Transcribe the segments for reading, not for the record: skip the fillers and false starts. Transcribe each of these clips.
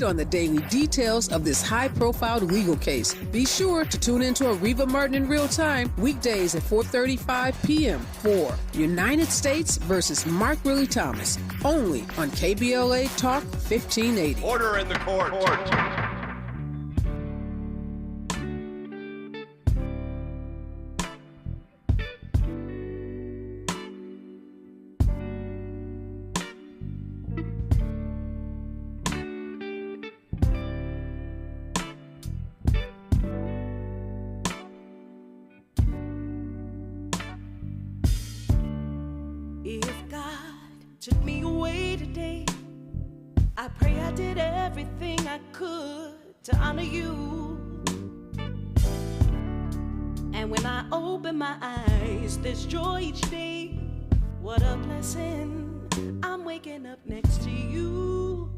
lead on the daily details of this high-profile legal case. Be sure to tune in to Areva Martin in real time, weekdays at 4:35 p.m. for United States versus Mark Willie Thomas, only on KBLA Talk 1580. Order in the court. If God took me away today, I pray I did everything I could to honor you. And when I open my eyes, there's joy each day. What a blessing, I'm waking up next to you.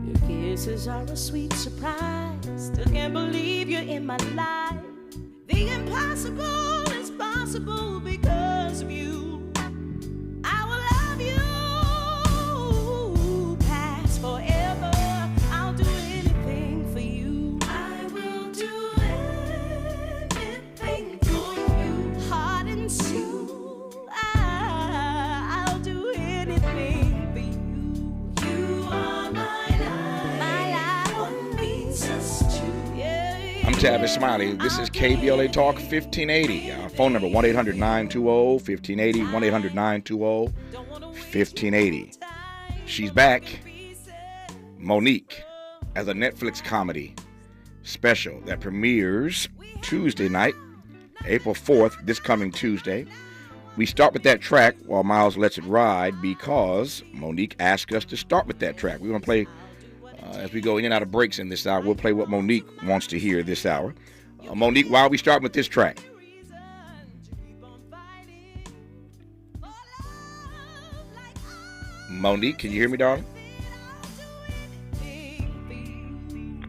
Your kisses are a sweet surprise. Still can't believe you're in my life. The impossible is possible because of you. I will love you past forever. I'll do anything for you. I will do anything for you. Heart and soul, I'll do anything for you. You are my life. My life, what means us to. I'm Tavis Smiley. This is KBLA Talk 1580. Phone number 1-800-920-1580, 1-800-920-1580. She's back. Monique as a Netflix comedy special that premieres Tuesday night, April 4th, this coming Tuesday. We start with that track while Miles lets it ride because Monique asked us to start with that track. We're going to play, as we go in and out of breaks in this hour, we'll play what Monique wants to hear this hour. Monique, why are we starting with this track? Monique, can you hear me, darling?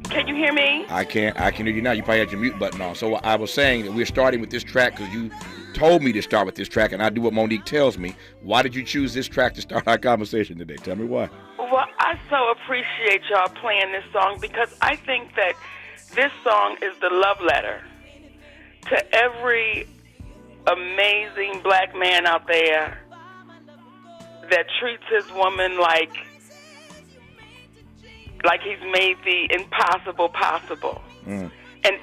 Can you hear me? I can hear you now. You probably had your mute button on. So I was saying that we're starting with this track because you told me to start with this track, and I do what Monique tells me. Why did you choose this track to start our conversation today? Tell me why. Well, I so appreciate y'all playing this song because I think that this song is the love letter to every amazing black man out there that treats his woman like he's made the impossible possible. And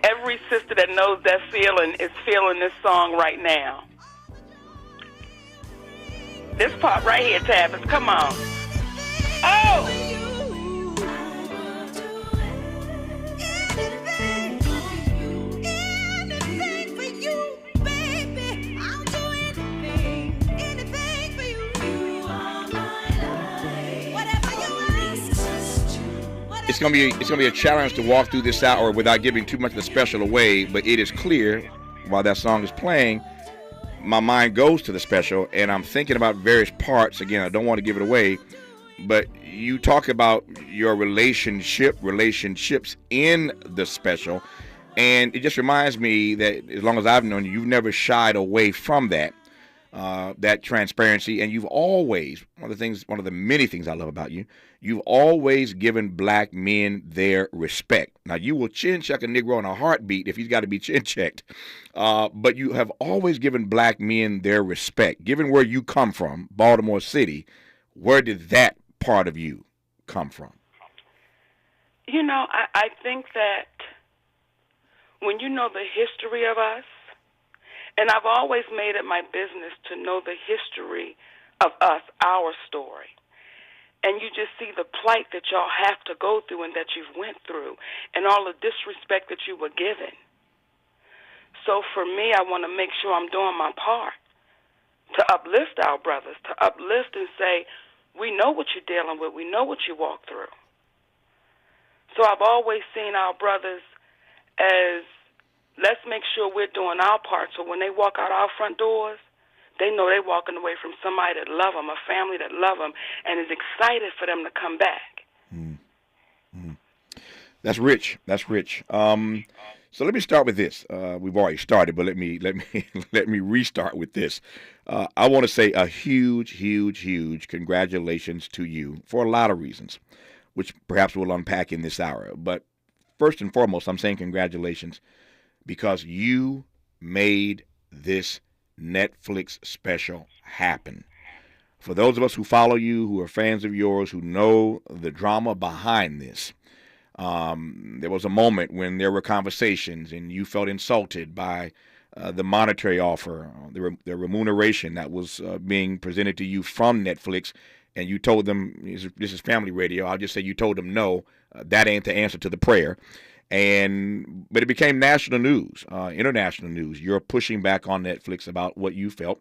every sister that knows that feeling is feeling this song right now. This part right here, Tavis, come on. Oh! It's gonna be a challenge to walk through this hour without giving too much of the special away, but it is clear while that song is playing, my mind goes to the special and I'm thinking about various parts. Again, I don't want to give it away, but you talk about your relationships in the special, and it just reminds me that as long as I've known you, you've never shied away from that transparency, and you've always, one of the many things I love about you, you've always given black men their respect. Now, you will chin check a Negro in a heartbeat if he's got to be chin checked, but you have always given black men their respect. Given where you come from, Baltimore City, where did that part of you come from? You know, I think that when you know the history of us, and I've always made it my business to know the history of us, our story. And you just see the plight that y'all have to go through and that you've went through and all the disrespect that you were given. So for me, I want to make sure I'm doing my part to uplift our brothers, to uplift and say, we know what you're dealing with. We know what you walk through. So I've always seen our brothers as, let's make sure we're doing our part so when they walk out our front doors, they know they're walking away from somebody that love them, a family that love them, and is excited for them to come back. That's rich. That's rich. So let me start with this. We've already started, but let me restart with this. I want to say a huge congratulations to you for a lot of reasons. which perhaps we'll unpack in this hour. But first and foremost, I'm saying congratulations because you made this Netflix special happen. For those of us who follow you, who are fans of yours, who know the drama behind this, there was a moment when there were conversations and you felt insulted by the monetary offer, the remuneration that was being presented to you from Netflix, and you told them, this is family radio, I'll just say you told them no, that ain't the answer to the prayer. But it became national news, international news. You're pushing back on Netflix about what you felt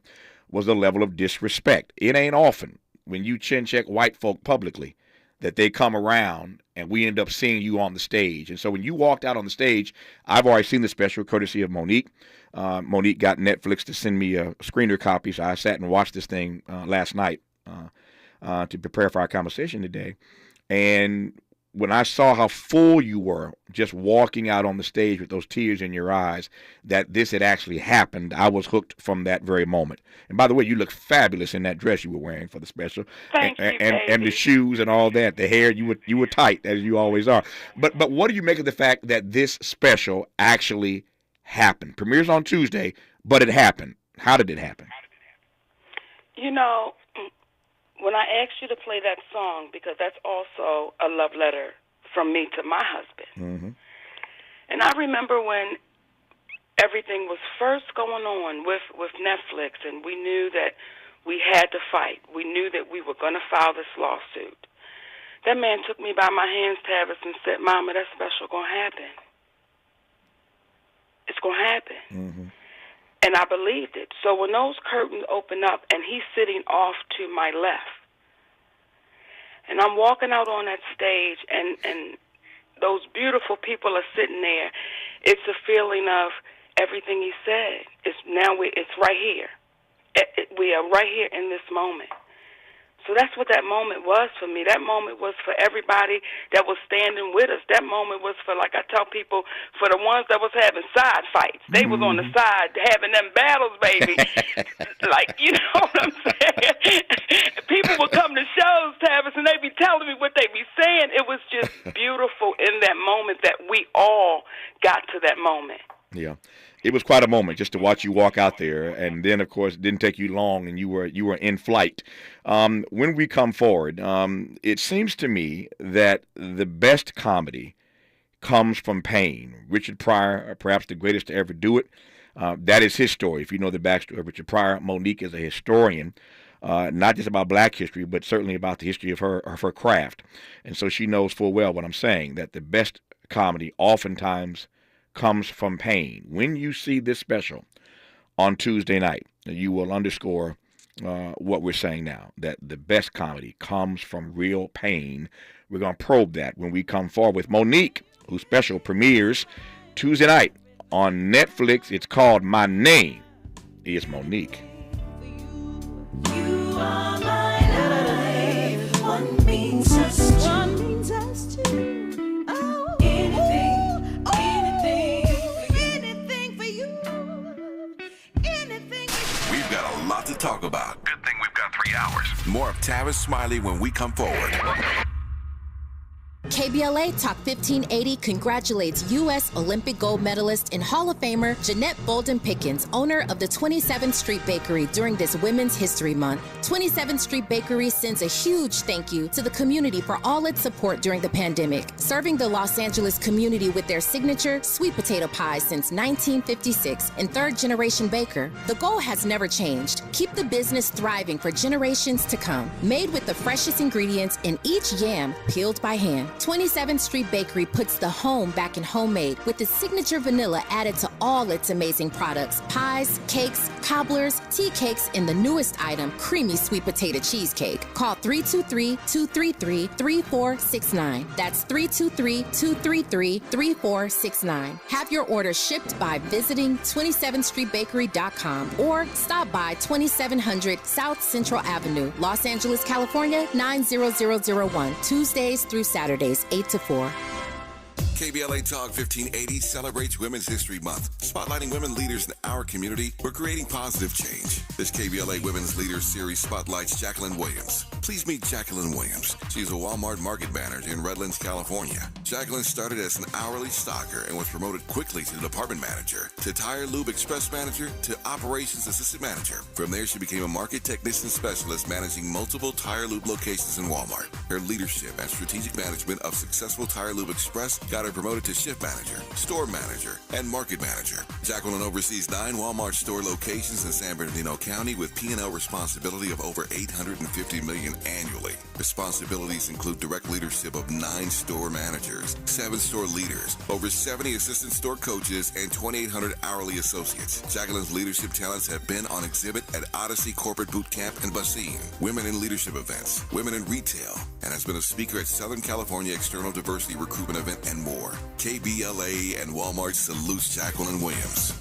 was a level of disrespect. It ain't often when you chin check white folk publicly that they come around and we end up seeing you on the stage. And so when you walked out on the stage, I've already seen the special courtesy of Monique. Monique got Netflix to send me a screener copy, so I sat and watched this thing last night to prepare for our conversation today. And when I saw how full you were just walking out on the stage with those tears in your eyes, that this had actually happened, I was hooked from that very moment. And by the way, you look fabulous in that dress you were wearing for the special. Thank you, and the shoes and all that, the hair, you were tight, as you always are. But what do you make of the fact that this special actually happened? Premieres on Tuesday, but it happened. How did it happen? You know, when I asked you to play that song, because that's also a love letter from me to my husband. Mm-hmm. And I remember when everything was first going on with Netflix, and we knew that we had to fight. We knew that we were going to file this lawsuit. That man took me by my hands, Tavis, and said, Mama, that special going to happen. It's going to happen. Mm-hmm. And I believed it. So when those curtains open up and he's sitting off to my left, and I'm walking out on that stage and those beautiful people are sitting there, it's a feeling of everything he said. It's right here. We are right here in this moment. So that's what that moment was for me. That moment was for everybody that was standing with us. That moment was for, like I tell people, for the ones that was having side fights. They was on the side having them battles, baby. Like, you know what I'm saying? People would come to shows, Tavis, and they be telling me what they be saying. It was just beautiful in that moment that we all got to that moment. Yeah. It was quite a moment just to watch you walk out there, and then, of course, it didn't take you long, and you were in flight. When we come forward, it seems to me that the best comedy comes from pain. Richard Pryor, perhaps the greatest to ever do it, that is his story. If you know the backstory of Richard Pryor, Monique is a historian, not just about black history, but certainly about the history of her craft. And so she knows full well what I'm saying, that the best comedy oftentimes comes from pain. When you see this special on Tuesday night, you will underscore what we're saying now, that the best comedy comes from real pain. We're going to probe that when we come forward with Monique, whose special premieres Tuesday night on Netflix. It's called My Name is Monique. You are my life. One means us two. One means us two. Oh, anything for you. Anything for you. We've got a lot to talk about. Good thing we've got 3 hours. More of Tavis Smiley when we come forward. KBLA Talk 1580 congratulates U.S. Olympic gold medalist and Hall of Famer Jeanette Bolden Pickens, owner of the 27th Street Bakery, during this Women's History Month. 27th Street Bakery sends a huge thank you to the community for all its support during the pandemic, serving the Los Angeles community with their signature sweet potato pie since 1956 and third-generation baker. The goal has never changed. Keep the business thriving for generations to come. Made with the freshest ingredients in each yam peeled by hand. 27th Street Bakery puts the home back in homemade with the signature vanilla added to all its amazing products. Pies, cakes, cobblers, tea cakes, and the newest item, creamy sweet potato cheesecake. Call 323-233-3469. That's 323-233-3469. Have your order shipped by visiting 27thstreetbakery.com or stop by 2700 South Central Avenue, Los Angeles, California, 90001, Tuesdays through Saturdays, 8 to 4. KBLA Talk 1580 celebrates Women's History Month, spotlighting women leaders in our community who are creating positive change. This KBLA Women's Leaders Series spotlights Jacqueline Williams. Please meet Jacqueline Williams. She's a Walmart market manager in Redlands, California. Jacqueline started as an hourly stocker and was promoted quickly to department manager, to Tire Lube Express manager, to operations assistant manager. From there, she became a market technician specialist managing multiple Tire Lube locations in Walmart. Her leadership and strategic management of successful Tire Lube Express got her promoted to shift manager, store manager, and market manager. Jacqueline oversees 9 Walmart store locations in San Bernardino County with P&L responsibility of over $850 million annually. Responsibilities include direct leadership of 9 store managers, 7 store leaders, over 70 assistant store coaches, and 2,800 hourly associates. Jacqueline's leadership talents have been on exhibit at Odyssey Corporate Boot Camp and Basine, Women in Leadership events, Women in Retail, and has been a speaker at Southern California External Diversity Recruitment Event and more. KBLA and Walmart salutes Jacqueline Williams.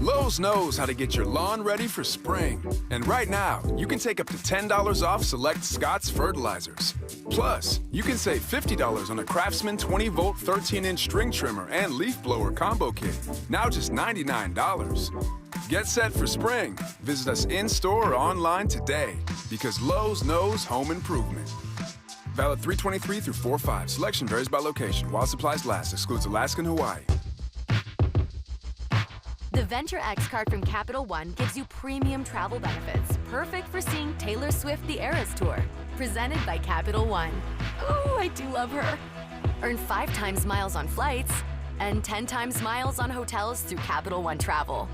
Lowe's knows how to get your lawn ready for spring. And right now, you can take up to $10 off select Scott's fertilizers. Plus, you can save $50 on a Craftsman 20-volt 13-inch string trimmer and leaf blower combo kit. Now just $99. Get set for spring. Visit us in-store or online today because Lowe's knows home improvement. Valid 3/23 through 4/5. Selection varies by location. While supplies last. Excludes Alaska and Hawaii. The Venture X card from Capital One gives you premium travel benefits, perfect for seeing Taylor Swift The Eras Tour. Presented by Capital One. Oh, I do love her. Earn 5 times miles on flights and 10 times miles on hotels through Capital One Travel.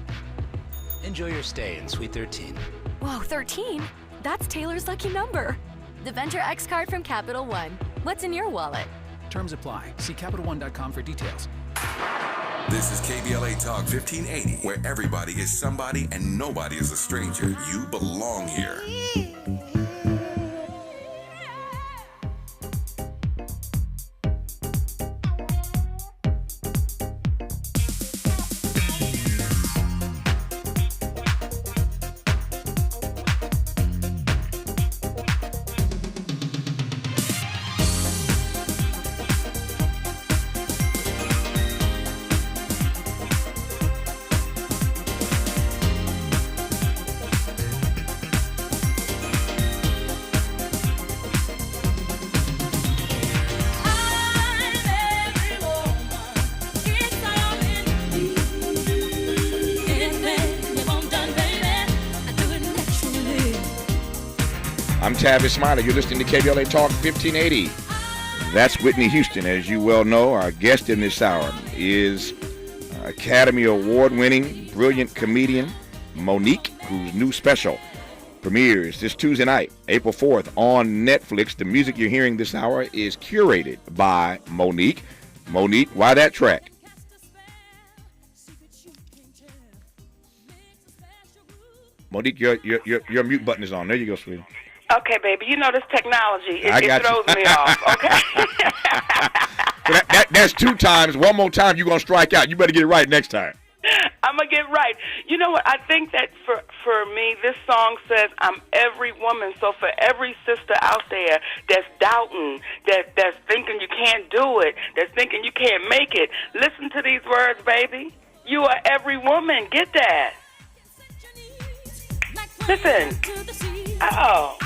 Enjoy your stay in Suite 13. Whoa, 13? That's Taylor's lucky number. The Venture X card from Capital One. What's in your wallet? Terms apply. See CapitalOne.com for details. This is KBLA Talk 1580, where everybody is somebody and nobody is a stranger. You belong here. I'm Tavis Smiley. You're listening to KBLA Talk 1580. That's Whitney Houston. As you well know, our guest in this hour is Academy Award-winning, brilliant comedian Monique, whose new special premieres this Tuesday night, April 4th, on Netflix. The music you're hearing this hour is curated by Monique. Monique, why that track? Monique, your mute button is on. There you go, sweetie. Okay, baby. You know this technology. It throws me off, okay? So that's 2 times. One more time, you're going to strike out. You better get it right next time. I'm going to get right. You know what? I think that for me, this song says I'm every woman. So for every sister out there that's doubting, that's thinking you can't do it, that's thinking you can't make it, listen to these words, baby. You are every woman. Get that. Listen. Oh.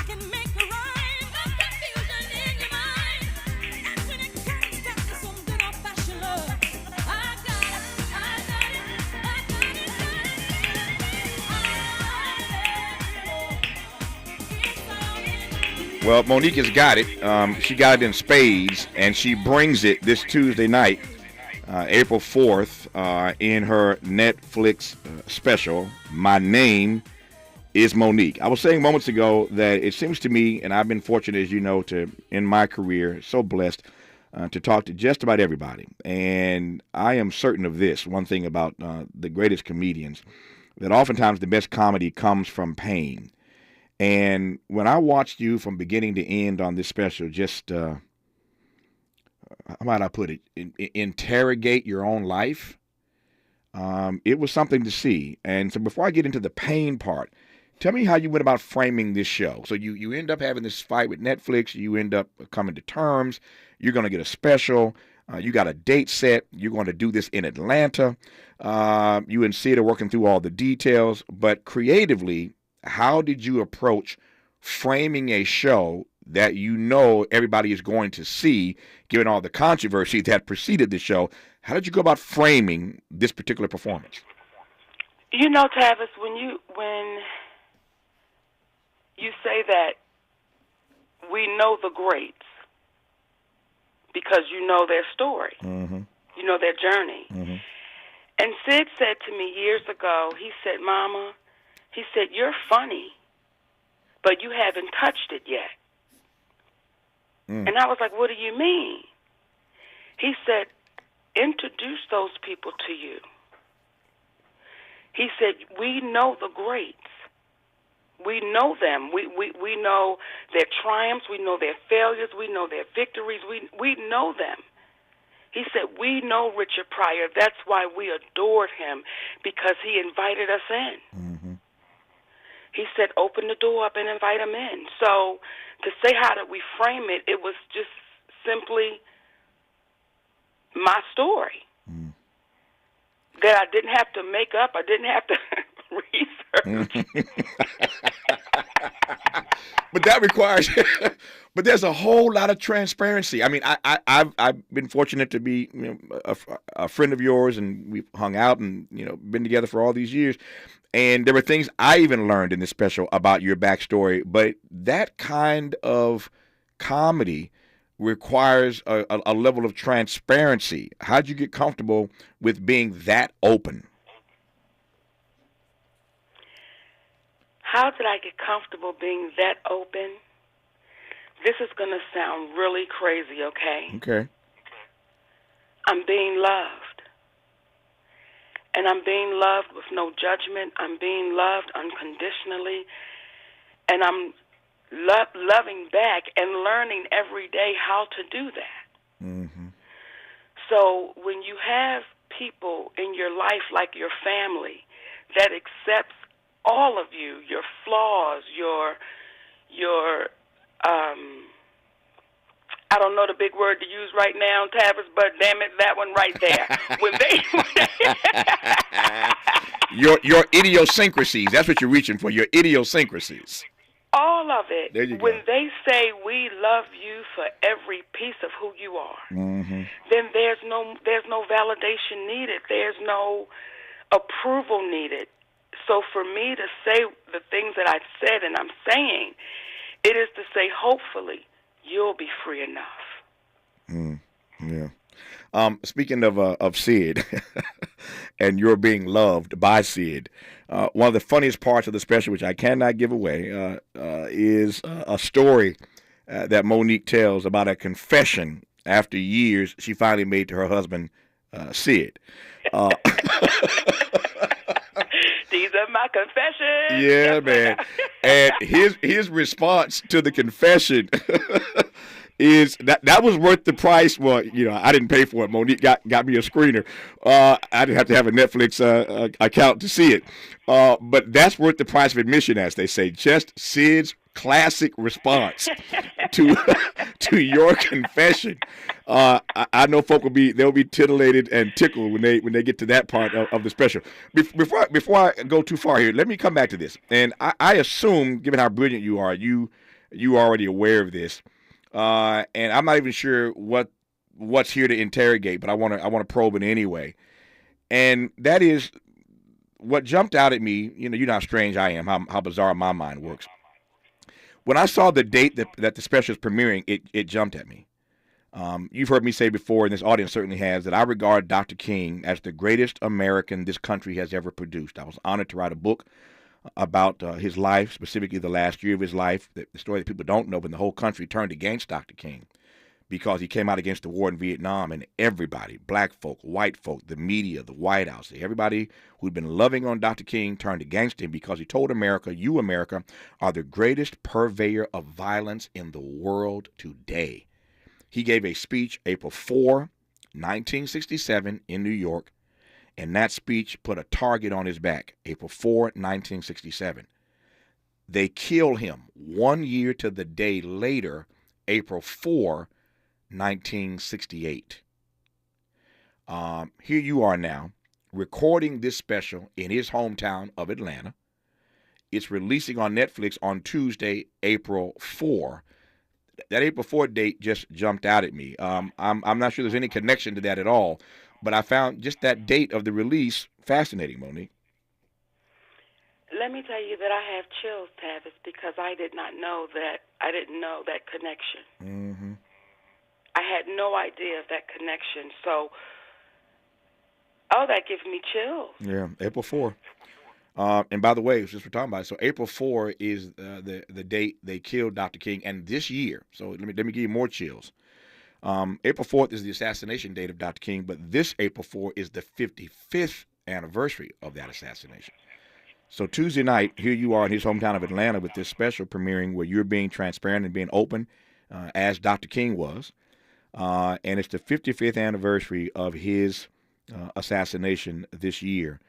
Well, Monique has got it. She got it in spades, and she brings it this Tuesday night, April 4th, in her Netflix special, My Name is Monique. I was saying moments ago that it seems to me, and I've been fortunate, as you know, in my career, so blessed to talk to just about everybody. And I am certain of this, one thing about the greatest comedians, that oftentimes the best comedy comes from pain. And when I watched you from beginning to end on this special, just, how might I put it, interrogate your own life, it was something to see. And so before I get into the pain part, Tell me how you went about framing this show. So you end up having this fight with Netflix. You end up coming to terms. You're going to get a special. You got a date set. You're going to do this in Atlanta. You and Sid are working through all the details. But creatively, how did you approach framing a show that you know everybody is going to see, given all the controversy that preceded the show? How did you go about framing this particular performance? You know, Tavis, when you say that we know the greats because you know their story, you know their journey. And Sid said to me years ago, he said, Mama, he said, you're funny, but you haven't touched it yet. And I was like, what do you mean? He said, introduce those people to you. He said, we know the greats. We know them. We know their triumphs. We know their failures. We know their victories. We know them. He said, we know Richard Pryor. That's why we adored him, because he invited us in. He said, open the door up and invite him in. So to say how did we frame it, it was just simply my story that I didn't have to make up. I didn't have to research. But that requires, but there's a whole lot of transparency. I mean, I've been fortunate to be a friend of yours, and we've hung out and been together for all these years. And there were things I even learned in this special about your backstory. But that kind of comedy requires a level of transparency. How'd you get comfortable with being that open? How did I get comfortable being that open? This is going to sound really crazy, okay? Okay. I'm being loved. And I'm being loved with no judgment. I'm being loved unconditionally. And I'm loving back and learning every day how to do that. So when you have people in your life like your family that accepts all of you, your flaws, your I don't know the big word to use right now, Tavis, but damn it, that one right there. When they your idiosyncrasies, that's what you're reaching for, your idiosyncrasies. All of it. There you go. When they say we love you for every piece of who you are, then there's no validation needed. There's no approval needed. So for me to say the things that I've said and I'm saying, it is to say, hopefully, you'll be free enough. Yeah. Speaking of Sid, and you're being loved by Sid, one of the funniest parts of the special, which I cannot give away, is a story that Monique tells about a confession after years she finally made to her husband, Sid. These are my confessions. Yeah, man. And his response to the confession is that was worth the price. Well, I didn't pay for it. Monique got me a screener. I didn't have to have a Netflix account to see it. But that's worth the price of admission, as they say. Just Sid's classic response to your confession. I know folk they'll be titillated and tickled when they get to that part of the special. Before I go too far here, let me come back to this. And I assume, given how brilliant you are, you already aware of this. And I'm not even sure what's here to interrogate, but I want to probe it anyway. And that is what jumped out at me. You know how strange I am, how bizarre my mind works. When I saw the date that the special is premiering, it jumped at me. You've heard me say before, and this audience certainly has, that I regard Dr. King as the greatest American this country has ever produced. I was honored to write a book about his life, specifically the last year of his life, the story that people don't know, when the whole country turned against Dr. King because he came out against the war in Vietnam, and everybody, black folk, white folk, the media, the White House, everybody who'd been loving on Dr. King turned against him because he told America, you, America, are the greatest purveyor of violence in the world today. He gave a speech April 4, 1967 in New York, and that speech put a target on his back, April 4, 1967. They kill him 1 year to the day later, April 4, 1968. Here you are now, recording this special in his hometown of Atlanta. It's releasing on Netflix on Tuesday, April 4. That April 4 date just jumped out at me. I'm not sure there's any connection to that at all, but I found just that date of the release fascinating, Monique. Let me tell you that I have chills, Tavis, because I did not know that. I didn't know that connection. Mm-hmm. I had no idea of that connection. So, that gives me chills. Yeah, April 4. And by the way, since we're talking about it, so April 4 is the date they killed Dr. King, and this year. So let me give you more chills. April 4th is the assassination date of Dr. King, but this April 4 is the 55th anniversary of that assassination. So Tuesday night, here you are in his hometown of Atlanta with this special premiering where you're being transparent and being open, as Dr. King was, and it's the 55th anniversary of his assassination this year.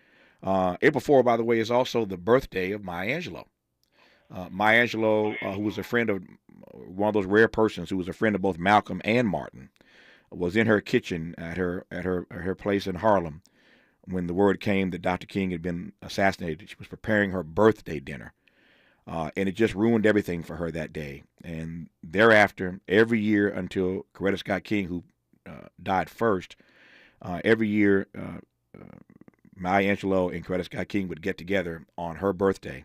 April 4, by the way, is also the birthday of Maya Angelou. Maya Angelou, who was a friend of one of those rare persons who was a friend of both Malcolm and Martin, was in her kitchen at her place in Harlem when the word came that Dr. King had been assassinated. She was preparing her birthday dinner, and it just ruined everything for her that day. And thereafter, every year until Coretta Scott King, who died first, every year Maya Angelou and Coretta Scott King would get together on her birthday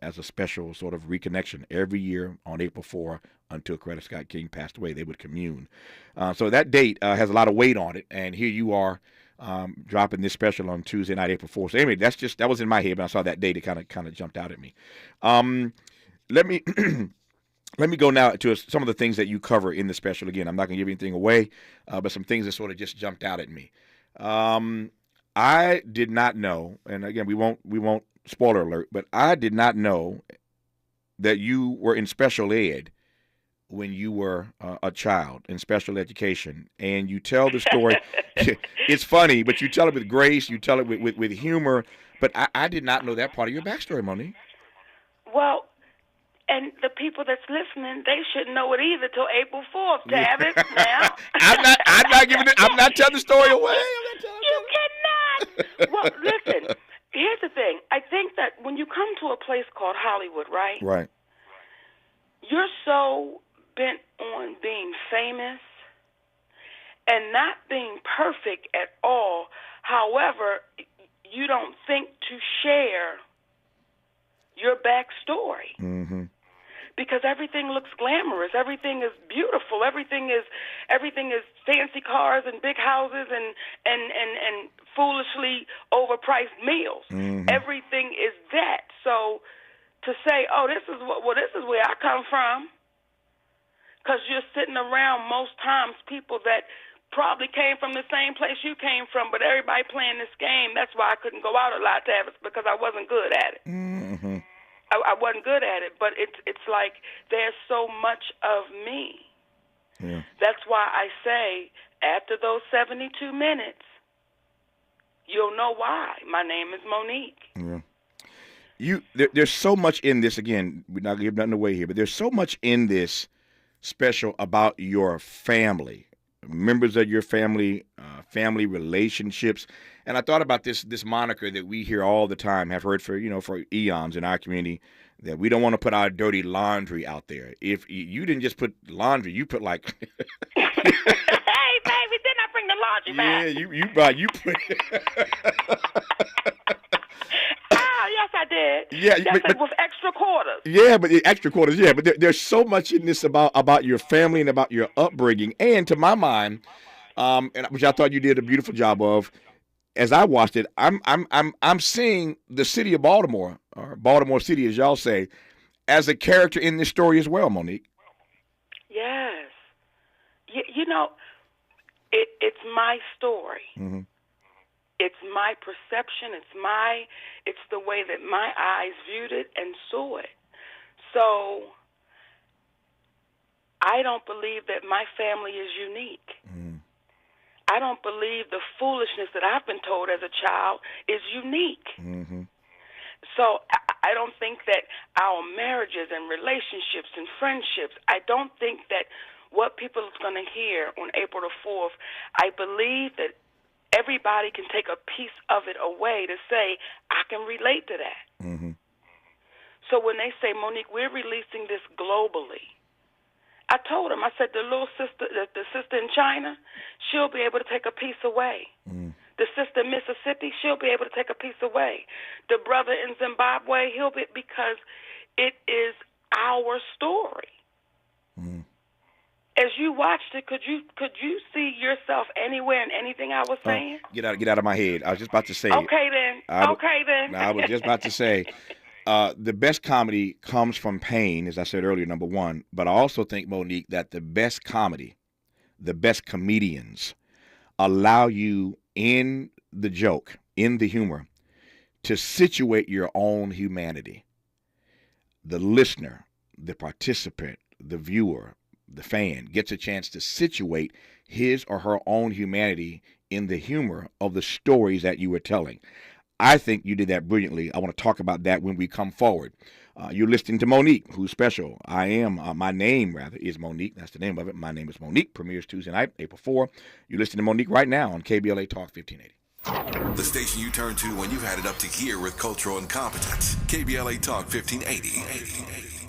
as a special sort of reconnection. Every year on April 4 until Coretta Scott King passed away, they would commune. So that date has a lot of weight on it, and here you are dropping this special on Tuesday night, April 4th. So anyway, that was in my head, but I saw that date, it kind of jumped out at me. Let me let me go now to some of the things that you cover in the special. Again, I'm not going to give anything away, but some things that sort of just jumped out at me. I did not know, and again, we won't spoiler alert, but I did not know that you were in special ed when you were a child in special education, and you tell the story. It's funny, but you tell it with grace, you tell it with humor, but I did not know that part of your backstory, Monique. Well, and the people that's listening, they shouldn't know it either till April 4th, Tavis. Now. I'm not telling the story away. You cannot. Well, listen, here's the thing. I think that when you come to a place called Hollywood, right? Right. You're so bent on being famous and not being perfect at all. However, you don't think to share your backstory. Mm-hmm. Because everything looks glamorous, everything is beautiful, everything is fancy cars and big houses and foolishly overpriced meals. Mm-hmm. Everything is that. So to say, this is where I come from, because you're sitting around most times people that probably came from the same place you came from, but everybody playing this game. That's why I couldn't go out a lot, Tavis, because I wasn't good at it. Mm-hmm. I wasn't good at it, but it's like there's so much of me. Yeah. That's why I say after those 72 minutes, you'll know why. My name is Monique. Yeah. There's so much in this. Again, we're not giving nothing away here, but there's so much in this special about your family, members of your family, family relationships. And I thought about this moniker that we hear all the time, have heard for eons in our community, that we don't want to put our dirty laundry out there. If you didn't just put laundry, you put like hey baby, didn't I bring the laundry back? You put yes, I did. Yeah, but with extra quarters. Yeah, but extra quarters. Yeah, but there's so much in this about your family and about your upbringing, and to my mind, and which I thought you did a beautiful job of. As I watched it, I'm seeing the city of Baltimore, or Baltimore City, as y'all say, as a character in this story as well, Monique. Yes, it's my story. Mm-hmm. It's my perception. It's the way that my eyes viewed it and saw it. So I don't believe that my family is unique. Mm. I don't believe the foolishness that I've been told as a child is unique. Mm-hmm. So I don't think that our marriages and relationships and friendships, I don't think that what people are going to hear on April the 4th, I believe that everybody can take a piece of it away to say, I can relate to that. Mm-hmm. So when they say, Monique, we're releasing this globally, I told them, I said, the little sister, the sister in China, she'll be able to take a piece away. Mm. The sister in Mississippi, she'll be able to take a piece away. The brother in Zimbabwe, he'll be, because it is our story. Mm. As you watched it, could you see yourself anywhere in anything I was saying? Get out of my head. I was just about to say. Okay then. I was just about to say. The best comedy comes from pain, as I said earlier, number one. But I also think, Monique, that the best comedy, the best comedians allow you in the joke, in the humor, to situate your own humanity. The listener, the participant, the viewer, the fan gets a chance to situate his or her own humanity in the humor of the stories that you were telling. I think you did that brilliantly. I want to talk about that when we come forward. You're listening to Monique, who's special. I am. My name, rather, is Monique. That's the name of it. My name is Monique. Premieres Tuesday night, April 4. You're listening to Monique right now on KBLA Talk 1580. The station you turn to when you've had it up to here with cultural incompetence. KBLA Talk 1580.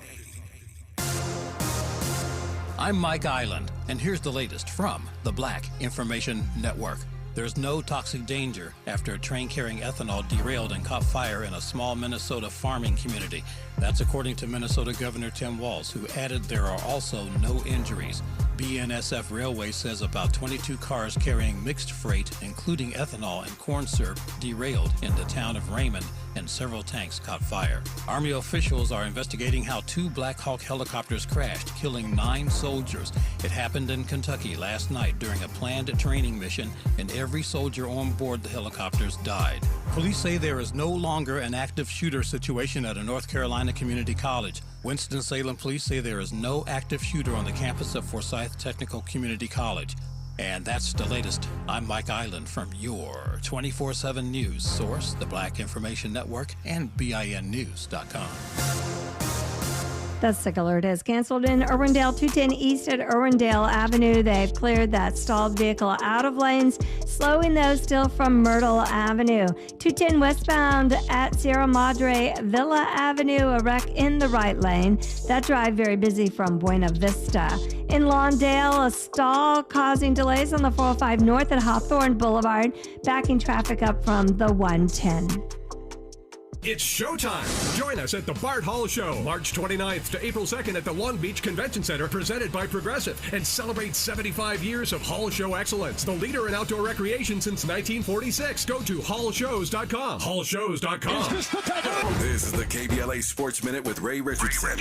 I'm Mike Island, and here's the latest from the Black Information Network. There's no toxic danger after a train carrying ethanol derailed and caught fire in a small Minnesota farming community. That's according to Minnesota Governor Tim Walz, who added there are also no injuries. BNSF Railway says about 22 cars carrying mixed freight, including ethanol and corn syrup, derailed in the town of Raymond, and several tanks caught fire. Army officials are investigating how 2 Black Hawk helicopters crashed, killing 9 soldiers. It happened in Kentucky last night during a planned training mission, and every soldier on board the helicopters died. Police say there is no longer an active shooter situation at a North Carolina community college. Winston-Salem police say there is no active shooter on the campus of Forsyth Technical Community College. And that's the latest. I'm Mike Island from your 24/7 news source, the Black Information Network, and BINnews.com. The sick alert is canceled in Irwindale, 210 East at Irwindale Avenue. They've cleared that stalled vehicle out of lanes, slowing those still from Myrtle Avenue. 210 westbound at Sierra Madre Villa Avenue, a wreck in the right lane. That drive very busy from Buena Vista. In Lawndale, a stall causing delays on the 405 north at Hawthorne Boulevard, backing traffic up from the 110. It's showtime. Join us at the Bart Hall Show, March 29th to April 2nd at the Long Beach Convention Center, presented by Progressive, and celebrate 75 years of Hall Show excellence, the leader in outdoor recreation since 1946. Go to hallshows.com. Hallshows.com. This is the KBLA Sports Minute with Ray Richardson.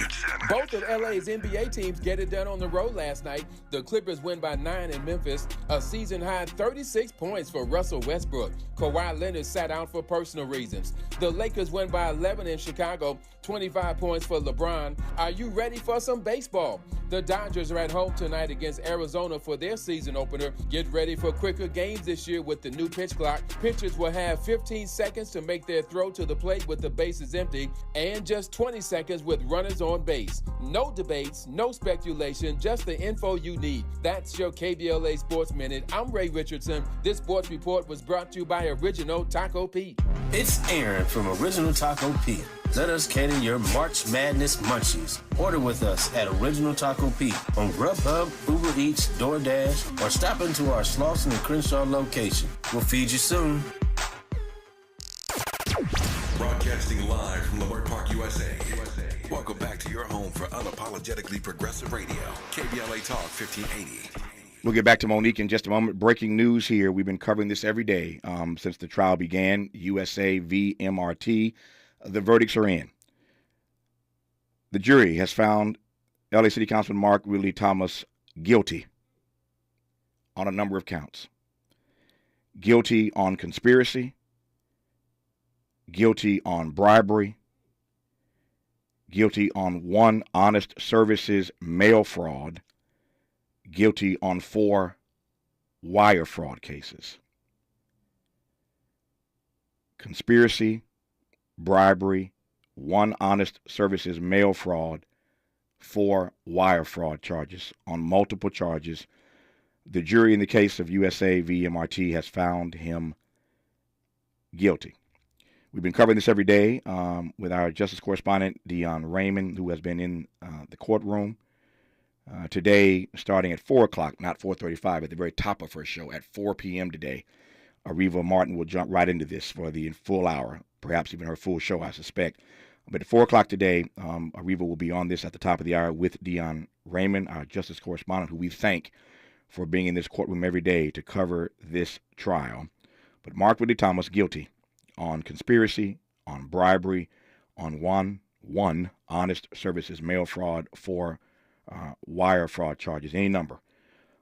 Both of LA's NBA teams get it done on the road last night. The Clippers win by 9 in Memphis, a season-high 36 points for Russell Westbrook. Kawhi Leonard sat out for personal reasons. The Lakers win by 11 in Chicago, 25 points for LeBron. Are you ready for some baseball? The Dodgers are at home tonight against Arizona for their season opener. Get ready for quicker games this year with the new pitch clock. Pitchers will have 15 seconds to make their throw to the plate with the bases empty, and just 20 seconds with runners on base. No debates, no speculation, just the info you need. That's your KBLA Sports Minute. I'm Ray Richardson. This sports report was brought to you by Original Taco Pete. It's Aaron from Original Taco Pete. Let us cater your March Madness munchies. Order with us at Original Taco Pete on Grubhub, Uber Eats, DoorDash, or stop into our Slauson and Crenshaw location. We'll feed you soon. Broadcasting live from Leimert Park, USA. Welcome back to your home for unapologetically progressive radio. KBLA Talk 1580. We'll get back to Monique in just a moment. Breaking news here. We've been covering this every day since the trial began. USA v. MRT. The verdicts are in. The jury has found LA City Councilman Mark Ridley Thomas guilty on a number of counts. Guilty on conspiracy, guilty on bribery, guilty on 1 honest services mail fraud, guilty on 4 wire fraud cases. Conspiracy, bribery, 1 honest services mail fraud, 4 wire fraud charges. On multiple charges, the jury in the case of USA v. MRT has found him guilty. We've been covering this every day with our justice correspondent, Dion Raymond, who has been in the courtroom. Today, starting at 4 o'clock, not 4:35, at the very top of her show, at 4 p.m. today, Areva Martin will jump right into this for the full hour, perhaps even her full show, I suspect. But at 4 o'clock today, Areva will be on this at the top of the hour with Dion Raymond, our justice correspondent, who we thank for being in this courtroom every day to cover this trial. But Mark Ridley Thomas guilty on conspiracy, on bribery, on one honest services mail fraud, 4 wire fraud charges, any number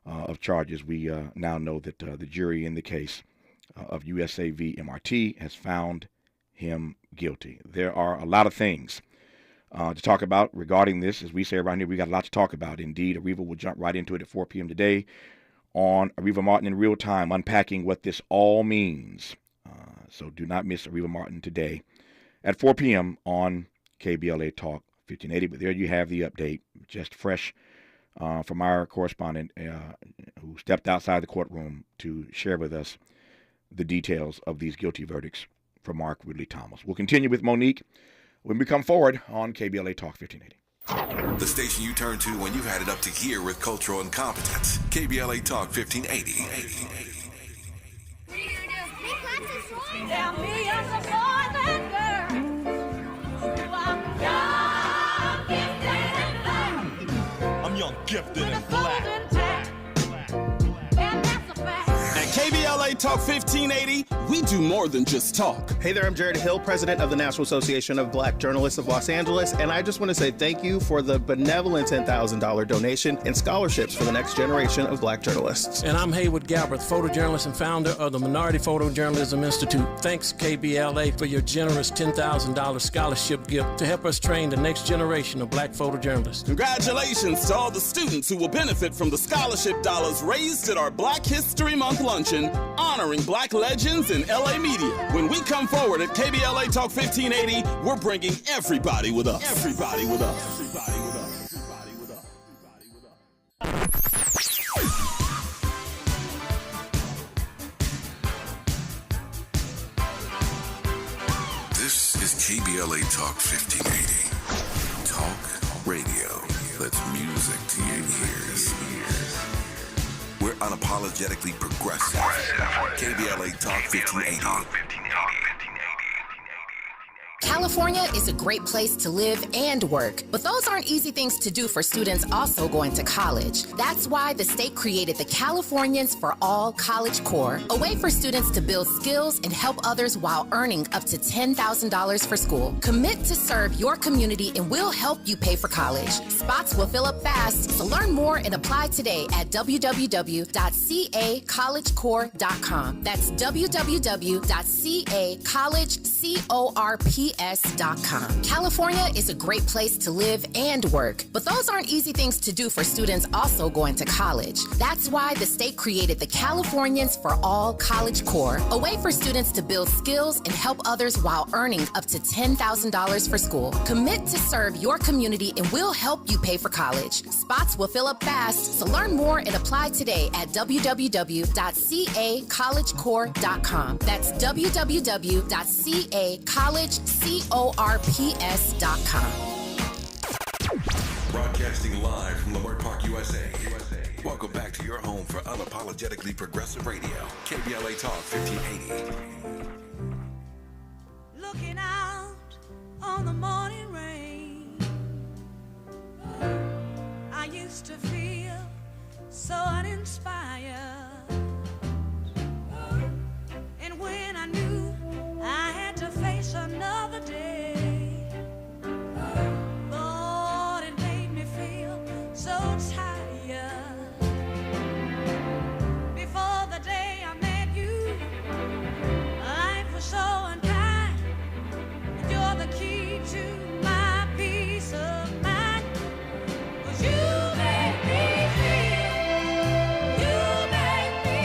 of charges. We now know that the jury in the case of USA v. MRT has found him guilty. There are a lot of things to talk about regarding this. As we say around here, we got a lot to talk about. Indeed, Areva will jump right into it at 4 p.m. today on Areva Martin in real time, unpacking what this all means. So do not miss Areva Martin today at 4 p.m. on KBLA Talk 1580. But there you have the update, just fresh from our correspondent who stepped outside the courtroom to share with us the details of these guilty verdicts for Mark Ridley Thomas. We'll continue with Monique when we come forward on KBLA Talk 1580. The station you turn to when you've had it up to here with cultural incompetence. KBLA Talk 1580. Tell me I'm the boy that girl. I'm young, gifted, and black. And that's a fact. At KBLA Talk 1580, we do more than just talk. Hey there, I'm Jared Hill, president of the National Association of Black Journalists of Los Angeles, and I just want to say thank you for the benevolent $10,000 donation and scholarships for the next generation of black journalists. And I'm Haywood Galbraith, photojournalist and founder of the Minority Photojournalism Institute. Thanks, KBLA, for your generous $10,000 scholarship gift to help us train the next generation of black photojournalists. Congratulations to all the students who will benefit from the scholarship dollars raised at our Black History Month luncheon, honoring black legends in LA media. When we come forward at KBLA Talk 1580, we're bringing everybody with us. Everybody with us. Everybody with us. Everybody with us. This is KBLA Talk 1580. Talk radio. That's music to your ears. We're unapologetically progressive. KBLA Talk 1580. California is a great place to live and work, but those aren't easy things to do for students also going to college. That's why the state created the Californians for All College Corps, a way for students to build skills and help others while earning up to $10,000 for school. Commit to serve your community and we'll help you pay for college. Spots will fill up fast, so learn more and apply today at www.cacollegecorps.com. That's www.cacollegecorps.com. California is a great place to live and work, but those aren't easy things to do for students also going to college. That's why the state created the Californians for All College Corps, a way for students to build skills and help others while earning up to $10,000 for school. Commit to serve your community and we'll help you pay for college. Spots will fill up fast, so learn more and apply today at www.cacollegecorps.com. That's www.cacollegecorps.com. Broadcasting live from Leimert Park, USA. Welcome back to your home for unapologetically progressive radio. KBLA Talk 1580. Looking out on the morning rain, I used to feel so uninspired. And when I knew I had to face another day, Lord, it made me feel so tired. Before the day I met you, life was so unkind. You're the key to my peace of mind. 'Cause you made me feel, you made me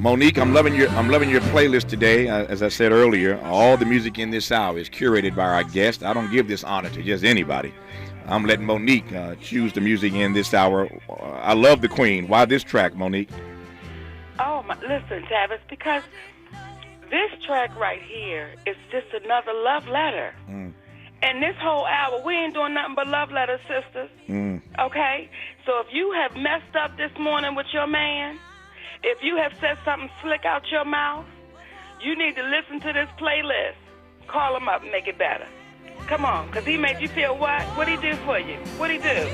Monique, I'm loving your playlist today. As I said earlier, all the music in this hour is curated by our guest. I don't give this honor to just anybody. I'm letting Monique choose the music in this hour. I love the Queen. Why this track, Monique? Listen, Tavis, because this track right here is just another love letter. And this whole hour, we ain't doing nothing but love letters, sisters. Okay? So if you have messed up this morning with your man, if you have said something slick out your mouth, you need to listen to this playlist. Call him up and make it better. Come on, because he made you feel what? What'd he do for you? What'd he do?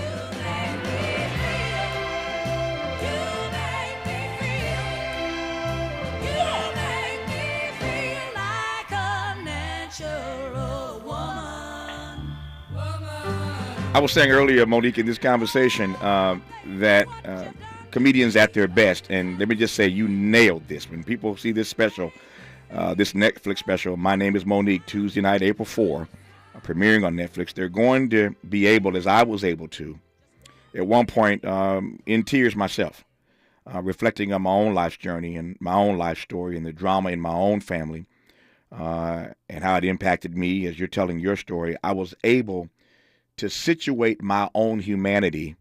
I was saying earlier, Monique, in this conversation that comedians at their best, and let me just say you nailed this. When people see this special, this Netflix special, My Name is Monique, Tuesday night, April 4, premiering on Netflix, they're going to be able, as I was able to, at one point, in tears myself, reflecting on my own life's journey and my own life story and the drama in my own family and how it impacted me as you're telling your story. I was able to situate my own humanity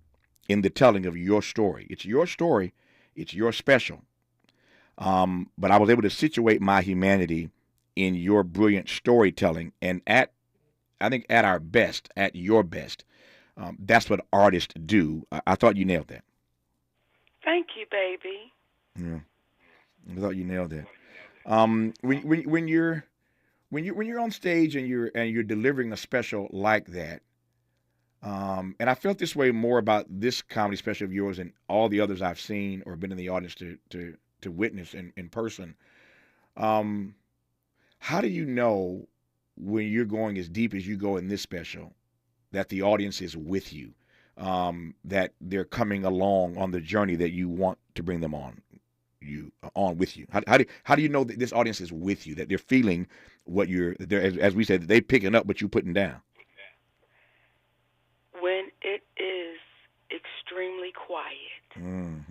in the telling of your story. It's your story. It's your special. But I was able to situate my humanity in your brilliant storytelling. And I think at our best, at your best, that's what artists do. I thought you nailed that. Thank you, baby. Yeah, I thought you nailed that. When you're on stage and you're delivering a special like that, and I felt this way more about this comedy special of yours and all the others I've seen or been in the audience to witness in person. How do you know when you're going as deep as you go in this special that the audience is with you, that they're coming along on the journey that you want to bring them on with you? How do you know that this audience is with you, that they're feeling what as we said, they picking up what you're putting down? When it is extremely quiet and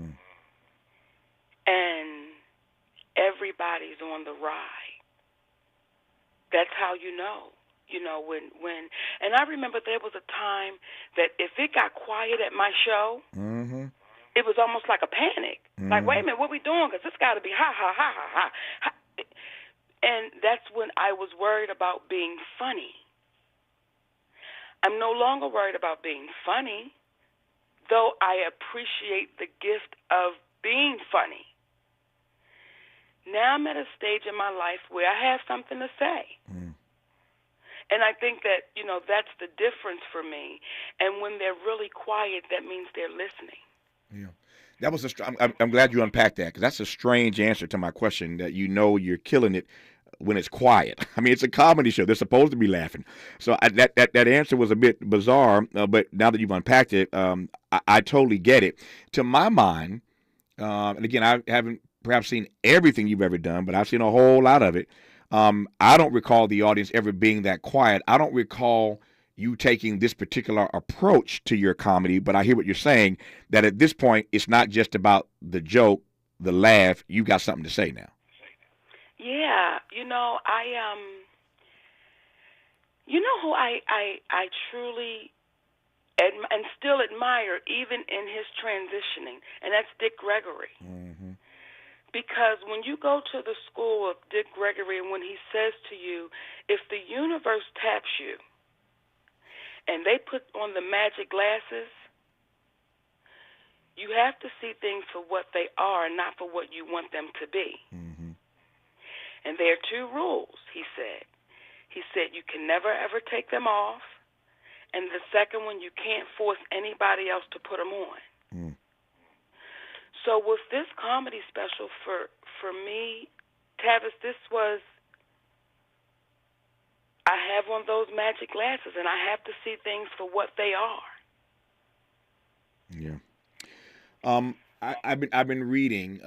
everybody's on the ride, that's how you know. You know, when and I remember there was a time that if it got quiet at my show, it was almost like a panic. Like, wait a minute, what we doing? Because it's got to be ha, ha, ha, ha, ha. And that's when I was worried about being funny. I'm no longer worried about being funny, though I appreciate the gift of being funny. Now I'm at a stage in my life where I have something to say. And I think that, that's the difference for me. And when they're really quiet, that means they're listening. Yeah. That was I'm glad you unpacked that, because that's a strange answer to my question, that you're killing it when it's quiet. I mean, it's a comedy show. They're supposed to be laughing. So that answer was a bit bizarre, but now that you've unpacked it, I totally get it. To my mind, and again, I haven't perhaps seen everything you've ever done, but I've seen a whole lot of it. I don't recall the audience ever being that quiet. I don't recall you taking this particular approach to your comedy, but I hear what you're saying, that at this point, it's not just about the joke, the laugh. You got something to say now. Yeah, who I truly and still admire, even in his transitioning, and that's Dick Gregory. Because when you go to the school of Dick Gregory, and when he says to you, if the universe taps you and they put on the magic glasses, you have to see things for what they are and not for what you want them to be. And there are two rules, he said. He said you can never, ever take them off. And the second one, you can't force anybody else to put them on. So with this comedy special, for me, Tavis, this was, I have on those magic glasses, and I have to see things for what they are. Yeah. I've been reading,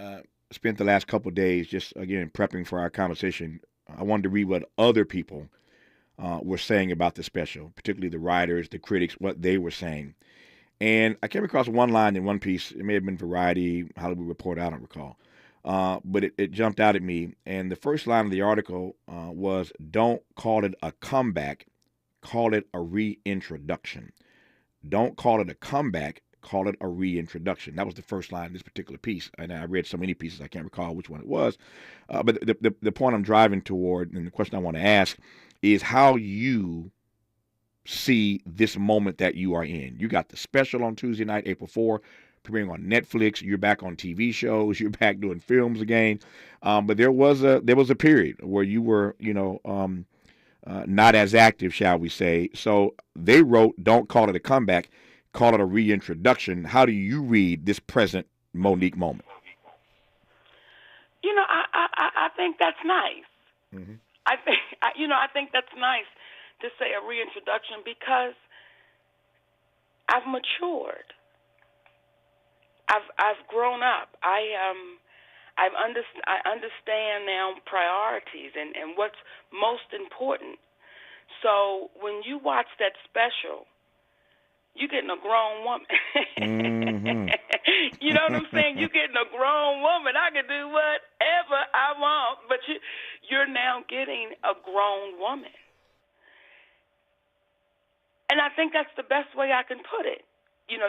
spent the last couple of days just, again, prepping for our conversation. I wanted to read what other people were saying about the special, particularly the writers, the critics, what they were saying. And I came across one line in one piece. It may have been Variety, Hollywood Reporter, I don't recall. but it jumped out at me. And the first line of the article was, "Don't call it a comeback, call it a reintroduction. Don't call it a comeback, call it a reintroduction." That was the first line of this particular piece. And I read so many pieces, I can't recall which one it was. But the point I'm driving toward, and the question I want to ask, is how you see this moment that you are in. You got the special on Tuesday night, April 4, premiering on Netflix. You're back on TV shows. You're back doing films again. But there was a period where you were, not as active, shall we say. So they wrote, "Don't call it a comeback, call it a reintroduction." How do you read this present Monique moment? I think that's nice. Mm-hmm. I think that's nice to say a reintroduction because I've matured. I've grown up. I understand now priorities and what's most important. So when you watch that special, you're getting a grown woman. Mm-hmm. You know what I'm saying? You're getting a grown woman. I can do whatever I want, but you're now getting a grown woman. And I think that's the best way I can put it. You're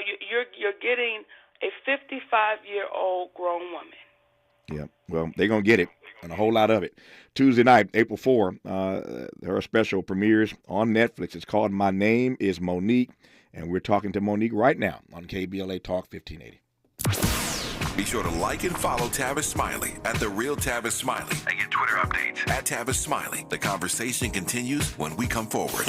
getting a 55-year-old grown woman. Yeah, well, they're going to get it, and a whole lot of it. Tuesday night, April 4, her special premieres on Netflix. It's called My Name is Monique, and we're talking to Monique right now on KBLA Talk 1580. Be sure to like and follow Tavis Smiley at The Real Tavis Smiley and get Twitter updates at Tavis Smiley. The conversation continues when we come forward.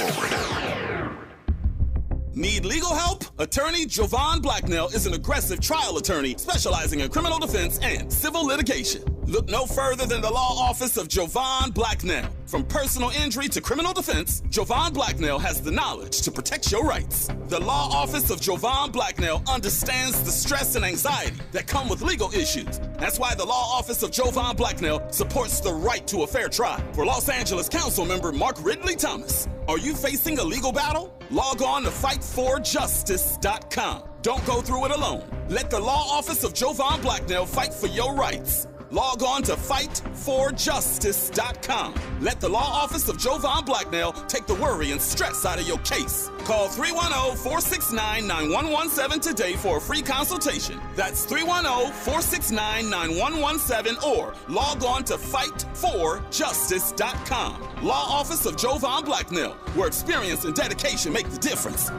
Need legal help? Attorney Jovan Blacknell is an aggressive trial attorney specializing in criminal defense and civil litigation. Look no further than the law office of Jovan Blacknell. From personal injury to criminal defense, Jovan Blacknell has the knowledge to protect your rights. The law office of Jovan Blacknell understands the stress and anxiety that come with legal issues. That's why the law office of Jovan Blacknell supports the right to a fair trial. For Los Angeles Council member Mark Ridley Thomas, are you facing a legal battle? Log on to fightforjustice.com. Don't go through it alone. Let the law office of Jovan Blacknell fight for your rights. Log on to fightforjustice.com. Let the law office of Jovan Blacknell take the worry and stress out of your case. Call 310-469-9117 today for a free consultation. That's 310-469-9117 or log on to fightforjustice.com. Law office of Jovan Blacknell, where experience and dedication make the difference.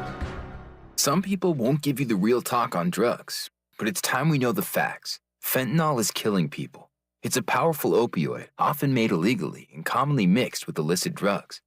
Some people won't give you the real talk on drugs, but it's time we know the facts. Fentanyl is killing people. It's a powerful opioid, often made illegally and commonly mixed with illicit drugs.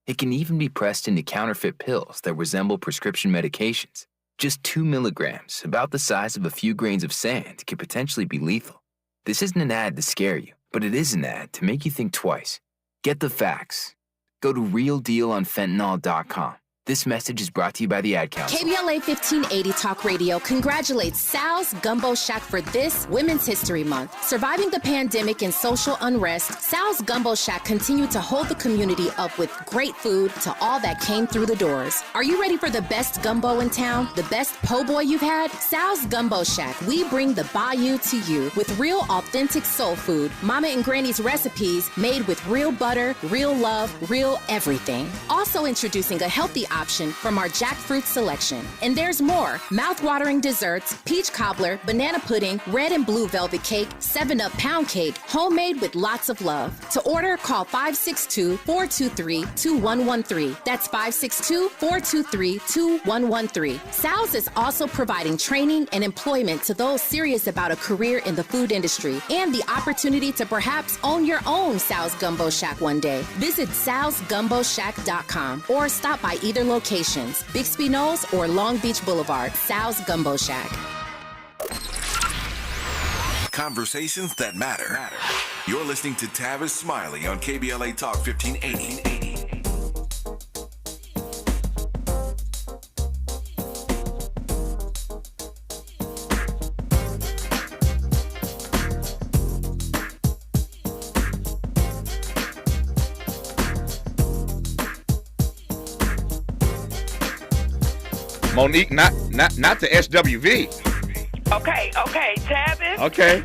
It can even be pressed into counterfeit pills that resemble prescription medications. Just 2 milligrams, about the size of a few grains of sand, could potentially be lethal. This isn't an ad to scare you, but it is an ad to make you think twice. Get the facts. Go to realdealonfentanyl.com. This message is brought to you by the Ad Council. KBLA 1580 Talk Radio congratulates Sal's Gumbo Shack for this Women's History Month. Surviving the pandemic and social unrest, Sal's Gumbo Shack continued to hold the community up with great food to all that came through the doors. Are you ready for the best gumbo in town? The best po' boy you've had? Sal's Gumbo Shack. We bring the bayou to you with real authentic soul food. Mama and Granny's recipes made with real butter, real love, real everything. Also introducing a healthy option from our jackfruit selection. And there's more. Mouth-watering desserts, peach cobbler, banana pudding, red and blue velvet cake, 7-Up pound cake, homemade with lots of love. To order, call 562-423-2113. That's 562-423-2113. Sal's is also providing training and employment to those serious about a career in the food industry and the opportunity to perhaps own your own Sal's Gumbo Shack one day. Visit salsgumboshack.com or stop by either locations, Bixby Knolls or Long Beach Boulevard. Sal's Gumbo Shack. Conversations that matter. You're listening to Tavis Smiley on KBLA Talk 1580. Monique, not the SWV. Okay, Tavis. Okay.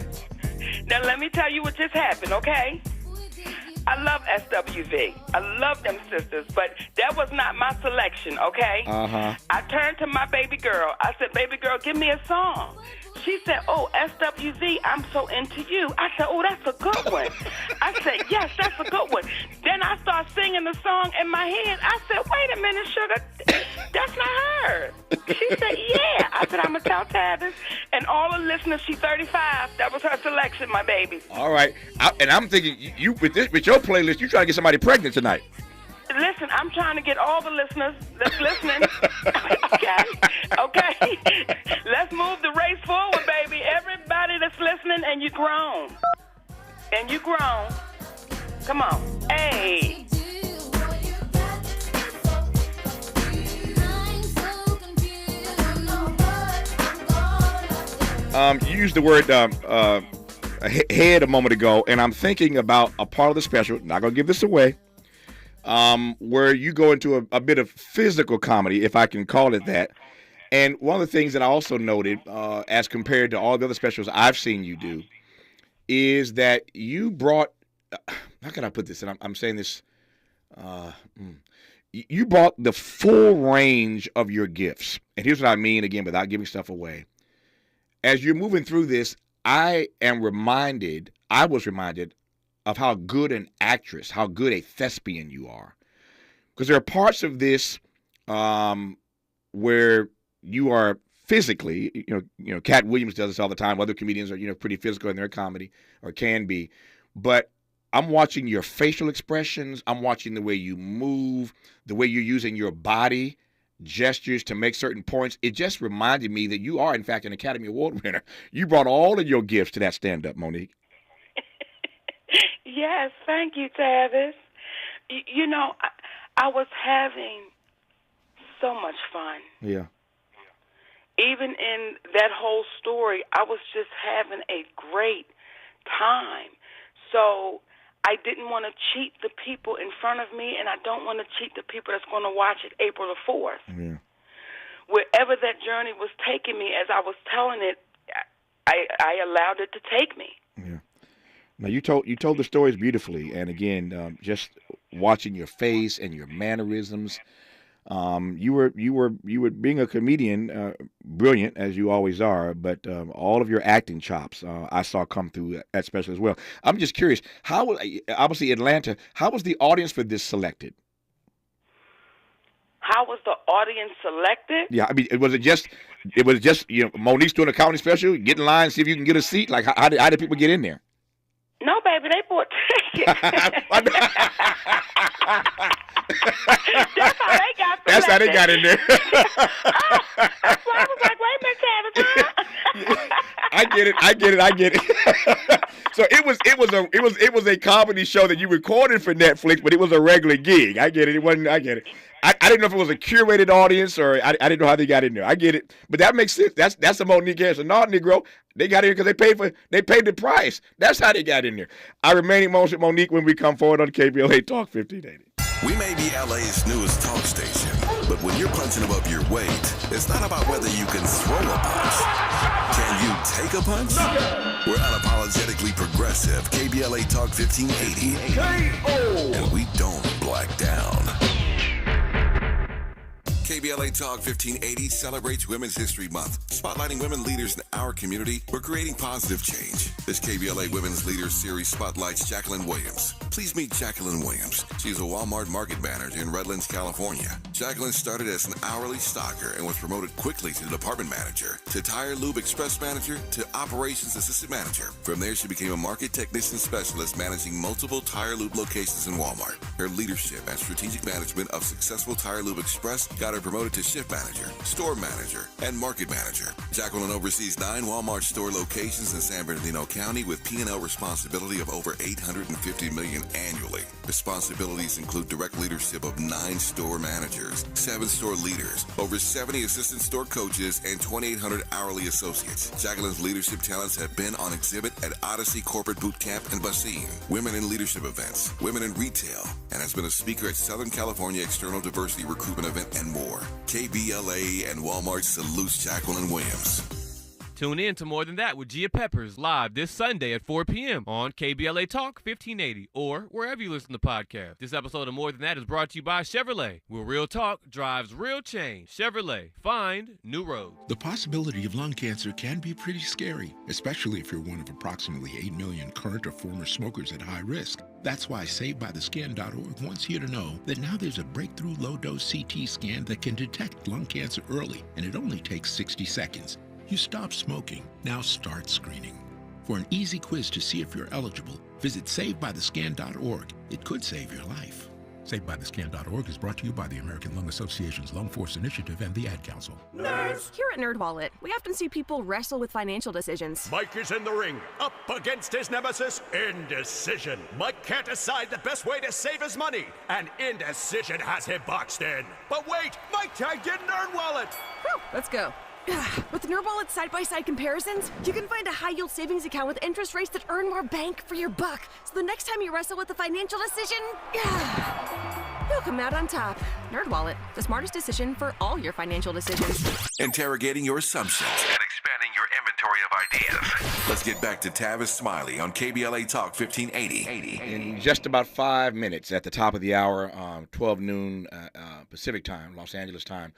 Now, let me tell you what just happened, okay? I love SWV. I love them sisters, but that was not my selection, okay? Uh-huh. I turned to my baby girl. I said, baby girl, give me a song. She said, oh, SWV, I'm so into you. I said, oh, that's a good one. I said, yes, that's a good one. Then I start singing the song in my head. I said, wait a minute, sugar, that's not her. She said, yeah. I said, I'm going to tell Tavis. And all the listeners, she's 35. That was her selection, my baby. All right. And I'm thinking, you with your playlist, you trying to get somebody pregnant tonight. Listen, I'm trying to get all the listeners that's listening. Okay. Let's move the race forward, baby. Everybody that's listening, and you grown. And you grown. Come on. Hey. You used the word head a moment ago, and I'm thinking about a part of the special, not going to give this away, where you go into a bit of physical comedy, if I can call it that. And one of the things that I also noted, as compared to all the other specials I've seen you do, is that you brought, how can I put this? And I'm saying this, you brought the full range of your gifts. And here's what I mean, again, without giving stuff away. As you're moving through this, I was reminded of how good an actress, how good a thespian you are. Because there are parts of this where you are physically, you know, Cat Williams does this all the time. Other comedians are, pretty physical in their comedy, or can be. But I'm watching your facial expressions. I'm watching the way you move, the way you're using your body gestures to make certain points. It just reminded me that you are, in fact, an Academy Award winner. You brought all of your gifts to that stand-up, Monique. Yes, thank you, Tavis. I was having so much fun. Yeah. Even in that whole story, I was just having a great time. So I didn't want to cheat the people in front of me, and I don't want to cheat the people that's going to watch it April the 4th. Yeah. Wherever that journey was taking me, as I was telling it, I allowed it to take me. Yeah. Now you told the stories beautifully, and again, just watching your face and your mannerisms, you were being a comedian, brilliant as you always are, but all of your acting chops I saw come through that special as well. I'm just curious, obviously Atlanta, how was the audience for this selected? How was the audience selected? Yeah, I mean, it was just Monique's doing a comedy special, get in line, see if you can get a seat. Like how did people get in there? No, baby, they bought tickets. That's how they got in there. That's why I was like, wait a minute, Tavis, huh? I get it. So it was a comedy show that you recorded for Netflix, but it was a regular gig. I get it. I get it. I didn't know if it was a curated audience or I didn't know how they got in there. I get it, but that makes sense. That's a Monique answer. No, Negro, they got in because they paid the price. That's how they got in there. I remain in motion with Monique when we come forward on KBLA Talk 1580. We may be LA's newest talk station, but when you're punching above your weight, it's not about whether you can throw a punch. Can you take a punch? We're unapologetically progressive. KBLA Talk 1580. And we don't black down. KBLA Talk 1580 celebrates Women's History Month, spotlighting women leaders in our community. We're creating positive change. This KBLA Women's Leaders Series spotlights Jacqueline Williams. Please meet Jacqueline Williams. She's a Walmart market manager in Redlands, California. Jacqueline started as an hourly stocker and was promoted quickly to department manager, to Tire Lube Express manager, to operations assistant manager. From there, she became a market technician specialist managing multiple Tire Lube locations in Walmart. Her leadership and strategic management of successful Tire Lube Express got her promoted to shift manager, store manager, and market manager. Jacqueline oversees 9 Walmart store locations in San Bernardino County with P&L responsibility of over $850 million annually. Responsibilities include direct leadership of 9 store managers, 7 store leaders, over 70 assistant store coaches, and 2,800 hourly associates. Jacqueline's leadership talents have been on exhibit at Odyssey Corporate Boot Camp and Basine, Women in Leadership events, Women in Retail, and has been a speaker at Southern California External Diversity Recruitment event and more. KBLA and Walmart salutes Jacqueline Williams. Tune in to More Than That with Gia Peppers live this Sunday at 4 p.m. on KBLA Talk 1580 or wherever you listen to podcasts. This episode of More Than That is brought to you by Chevrolet, where real talk drives real change. Chevrolet, find new roads. The possibility of lung cancer can be pretty scary, especially if you're one of approximately 8 million current or former smokers at high risk. That's why SaveByTheScan.org wants you to know that now there's a breakthrough low-dose CT scan that can detect lung cancer early, and it only takes 60 seconds. You stop smoking. Now start screening. For an easy quiz to see if you're eligible, visit SaveByTheScan.org. It could save your life. SaveByTheScan.org is brought to you by the American Lung Association's Lung Force Initiative and the Ad Council. Nerds! Here at NerdWallet, we often see people wrestle with financial decisions. Mike is in the ring, up against his nemesis, indecision. Mike can't decide the best way to save his money, and indecision has him boxed in. But wait, Mike tagged in NerdWallet! Whew, let's go. With NerdWallet's side-by-side comparisons, you can find a high-yield savings account with interest rates that earn more bank for your buck. So the next time you wrestle with a financial decision, you'll come out on top. NerdWallet, the smartest decision for all your financial decisions. Interrogating your assumptions and expanding your inventory of ideas. Let's get back to Tavis Smiley on KBLA Talk 1580. In just about 5 minutes at the top of the hour, 12 noon Pacific time, Los Angeles time,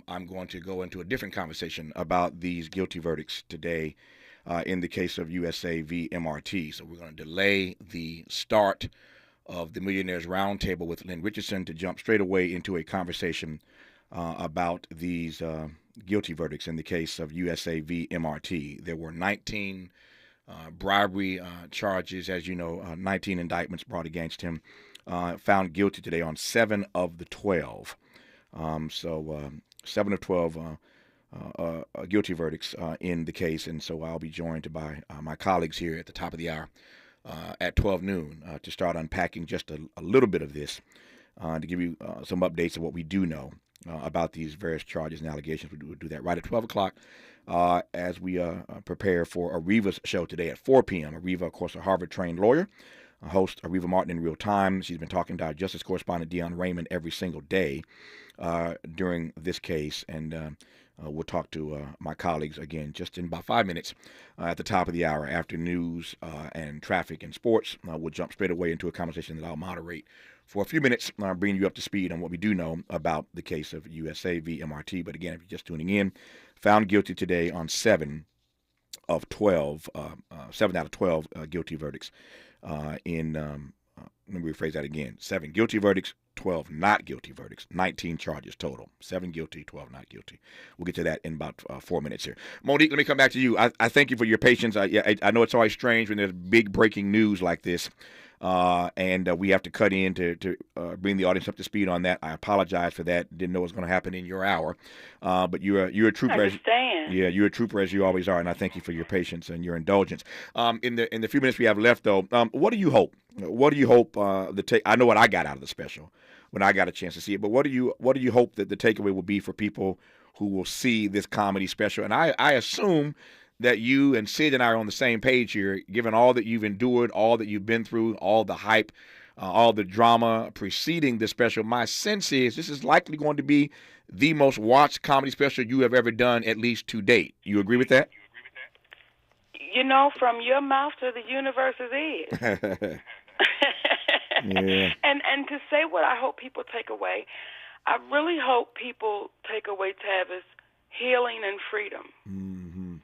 I'm going to go into a different conversation about these guilty verdicts today in the case of USA v. MRT. So we're going to delay the start of the Millionaires Roundtable with Lynn Richardson to jump straight away into a conversation about these guilty verdicts in the case of USA v. MRT. There were 19 bribery charges, as you know, 19 indictments brought against him, found guilty today on 7 of the 12. 7 of 12 guilty verdicts in the case, and so I'll be joined by my colleagues here at the top of the hour at 12 noon to start unpacking just a little bit of this, to give you some updates of what we do know about these various charges and allegations. We'll do that right at 12 o'clock as we prepare for Ariva's show today at 4 p.m. Ariva, of course, a Harvard-trained lawyer, host Ariva Martin in Real Time. She's been talking to our justice correspondent, Deion Raymond, every single day during this case, and we'll talk to my colleagues again just in about 5 minutes at the top of the hour after news and traffic and sports. We'll jump straight away into a conversation that I'll moderate for a few minutes, bringing you up to speed on what we do know about the case of USA v. MRT. But again, if you're just tuning in, found guilty today on 7 out of 12 guilty verdicts let me rephrase that again. 7 guilty verdicts, 12 not guilty verdicts, 19 charges total. 7 guilty, 12 not guilty. We'll get to that in about 4 minutes here. Monique, let me come back to you. I thank you for your patience. I know it's always strange when there's big breaking news like this, and we have to cut in to bring the audience up to speed on that. I apologize for that. Didn't know it was going to happen in your hour, but you're a trooper. You're a trooper as you always are, and I thank you for your patience and your indulgence. In the few minutes we have left, though, what do you hope? What do you hope I know what I got out of the special when I got a chance to see it, but what do you hope that the takeaway will be for people who will see this comedy special? And I assume that you and Sid and I are on the same page here, given all that you've endured, all that you've been through, all the hype, all the drama preceding this special. My sense is this is likely going to be the most watched comedy special you have ever done, at least to date. You agree with that? You know, from your mouth to the universe's ears. Yeah. And to say what I hope people take away, I really hope people take away, Tavis, healing and freedom. Mm-hmm.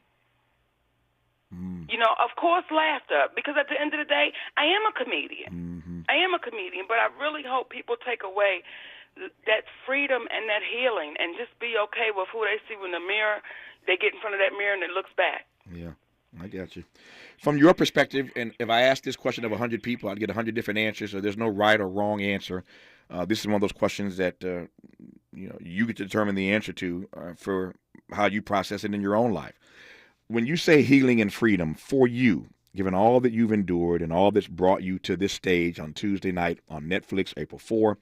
You know, of course, laughter, because at the end of the day, I am a comedian. Mm-hmm. I am a comedian, but I really hope people take away that freedom and that healing and just be okay with who they see in the mirror. They get in front of that mirror and it looks back. Yeah, I got you. From your perspective, and if I asked this question of 100 people, I'd get 100 different answers, so there's no right or wrong answer. This is one of those questions that you get to determine the answer to for how you process it in your own life. When you say healing and freedom for you, given all that you've endured and all that's brought you to this stage on Tuesday night on Netflix, April 4,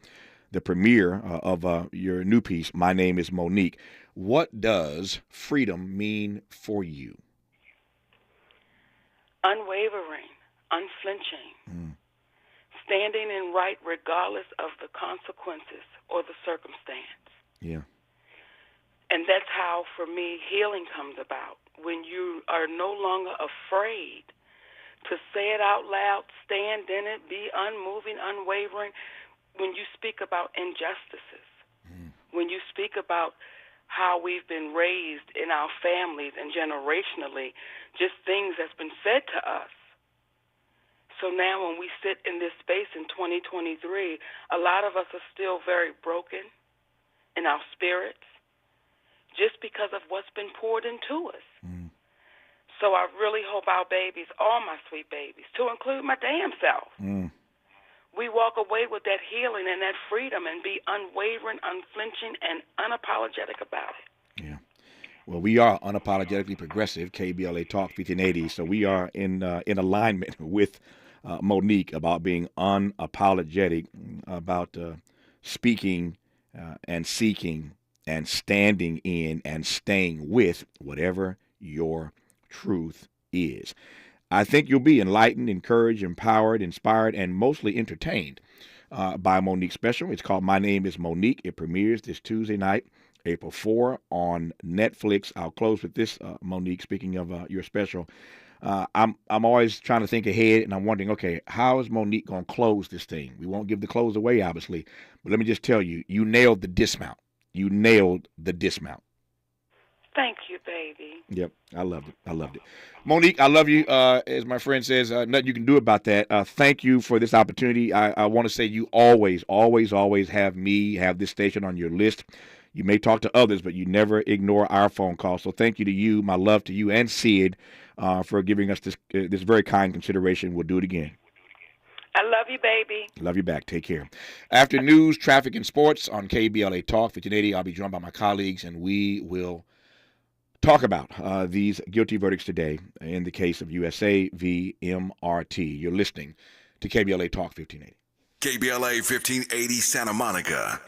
the premiere of your new piece, My Name is Monique, what does freedom mean for you? Unwavering, unflinching, standing in right regardless of the consequences or the circumstance. Yeah. And that's how, for me, healing comes about. When you are no longer afraid to say it out loud, stand in it, be unmoving, unwavering. When you speak about injustices, when you speak about how we've been raised in our families and generationally, just things that's been said to us. So now when we sit in this space in 2023, a lot of us are still very broken in our spirits just because of what's been poured into us. So I really hope our babies, all my sweet babies, to include my damn self, we walk away with that healing and that freedom and be unwavering, unflinching, and unapologetic about it. Yeah. Well, we are unapologetically progressive, KBLA Talk 1580. So we are in alignment with Monique about being unapologetic about speaking and seeking and standing in and staying with whatever your truth is. I think you'll be enlightened, encouraged, empowered, inspired, and mostly entertained by Monique's special. It's called My Name is Monique. It premieres this Tuesday night, April 4 on Netflix. I'll close with this, Monique, speaking of your special. I'm always trying to think ahead, and I'm wondering, okay, how is Monique going to close this thing? We won't give the close away, obviously, but let me just tell you, you nailed the dismount. You nailed the dismount. Thank you, baby. Yep, I loved it. I loved it. Monique, I love you. As my friend says, nothing you can do about that. Thank you for this opportunity. I want to say you always have this station on your list. You may talk to others, but you never ignore our phone call. So thank you to you, my love to you and Sid, for giving us this very kind consideration. We'll do it again. I love you, baby. Love you back. Take care. After news, traffic, and sports on KBLA Talk 1580, I'll be joined by my colleagues, and we will talk about these guilty verdicts today in the case of USA v. MRT. You're listening to KBLA Talk 1580. KBLA 1580 Santa Monica.